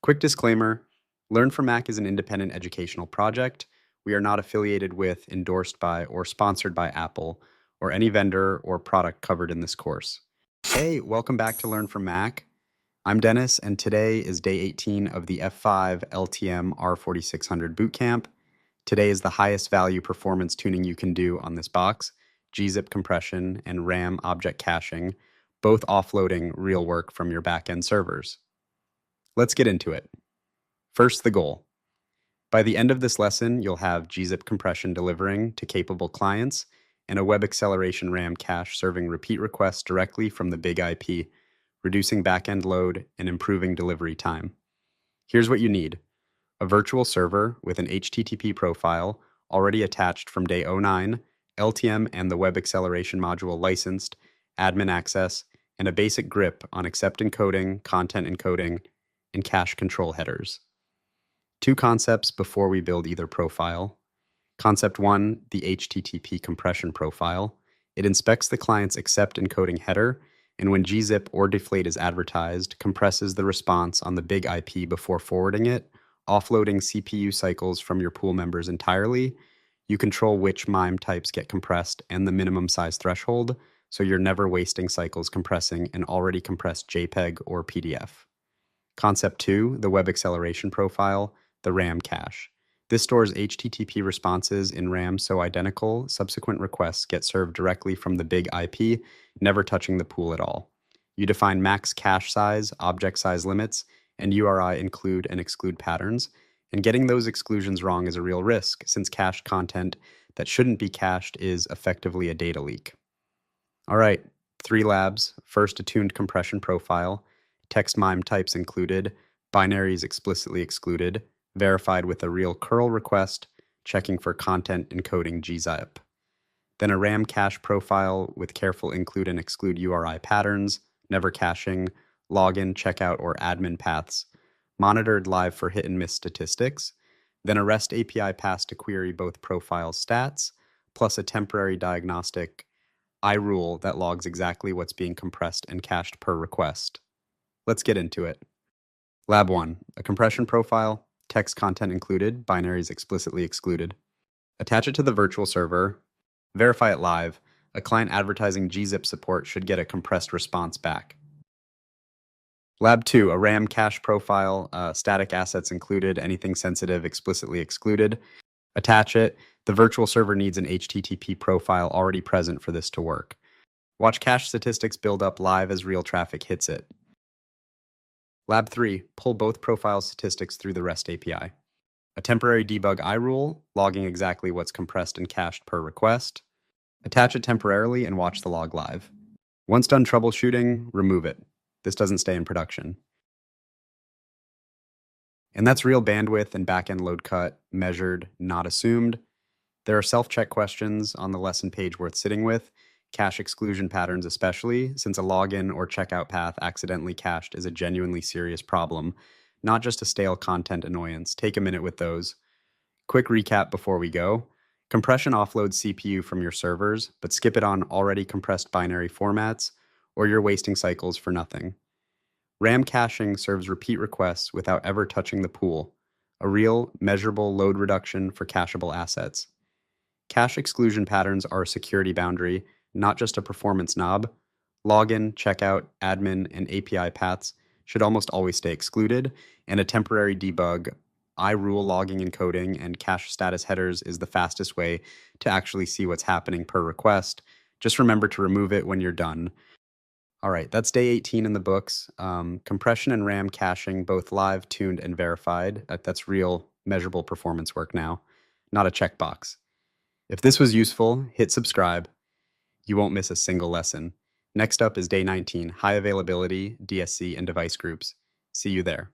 Quick disclaimer, Learn from Mac is an independent educational project. We are not affiliated with, endorsed by, or sponsored by Apple, or any vendor or product covered in this course. Hey, welcome back to Learn from Mac. I'm Dennis, and today is day 18 of the F5 LTM R4600 Bootcamp. Today is the highest value performance tuning you can do on this box, GZIP compression and RAM object caching, both offloading real work from your backend servers. Let's get into it. First, the goal. By the end of this lesson, you'll have GZIP compression delivering to capable clients and a web acceleration RAM cache serving repeat requests directly from the BIG-IP, reducing backend load and improving delivery time. Here's what you need: a virtual server with an HTTP profile already attached from day 09, LTM and the web acceleration module licensed, admin access, and a basic grip on accept encoding, content encoding, and cache control headers. Two concepts before we build either profile. Concept 1, the HTTP compression profile. It inspects the client's accept encoding header, and when gzip or deflate is advertised, compresses the response on the BIG-IP before forwarding it, offloading CPU cycles from your pool members entirely. You control which MIME types get compressed and the minimum size threshold, so you're never wasting cycles compressing an already compressed JPEG or PDF. Concept 2, the web acceleration profile, the RAM cache. This stores HTTP responses in RAM so identical subsequent requests get served directly from the BIG-IP, never touching the pool at all. You define max cache size, object size limits, and URI include and exclude patterns, and getting those exclusions wrong is a real risk, since cached content that shouldn't be cached is effectively a data leak. All right, 3 labs. First, a tuned compression profile, text MIME types included, binaries explicitly excluded, verified with a real curl request, checking for content encoding gzip. Then a RAM cache profile with careful include and exclude URI patterns, never caching, login, checkout, or admin paths, monitored live for hit and miss statistics. Then a REST API pass to query both profile stats, plus a temporary diagnostic iRule that logs exactly what's being compressed and cached per request. Let's get into it. Lab 1, a compression profile, text content included, binaries explicitly excluded. Attach it to the virtual server, verify it live. A client advertising gzip support should get a compressed response back. Lab 2, a RAM cache profile, static assets included, anything sensitive explicitly excluded. Attach it. The virtual server needs an HTTP profile already present for this to work. Watch cache statistics build up live as real traffic hits it. Lab 3, pull both profile statistics through the REST API. A temporary debug iRule, logging exactly what's compressed and cached per request. Attach it temporarily and watch the log live. Once done troubleshooting, remove it. This doesn't stay in production. And that's real bandwidth and backend load cut, measured, not assumed. There are self-check questions on the lesson page worth sitting with, cache exclusion patterns especially, since a login or checkout path accidentally cached is a genuinely serious problem, not just a stale content annoyance. Take a minute with those. Quick recap before we go. Compression offloads CPU from your servers, but skip it on already compressed binary formats, or you're wasting cycles for nothing. RAM caching serves repeat requests without ever touching the pool, a real, measurable load reduction for cacheable assets. Cache exclusion patterns are a security boundary, not just a performance knob. Login, checkout, admin, and API paths should almost always stay excluded, and a temporary debug, iRule logging encoding, and cache status headers is the fastest way to actually see what's happening per request. Just remember to remove it when you're done. All right, that's day 18 in the books. Compression and RAM caching, both live, tuned, and verified. That's real, measurable performance work now, not a checkbox. If this was useful, hit subscribe. You won't miss a single lesson. Next up is day 19, high availability, DSC, and device groups. See you there.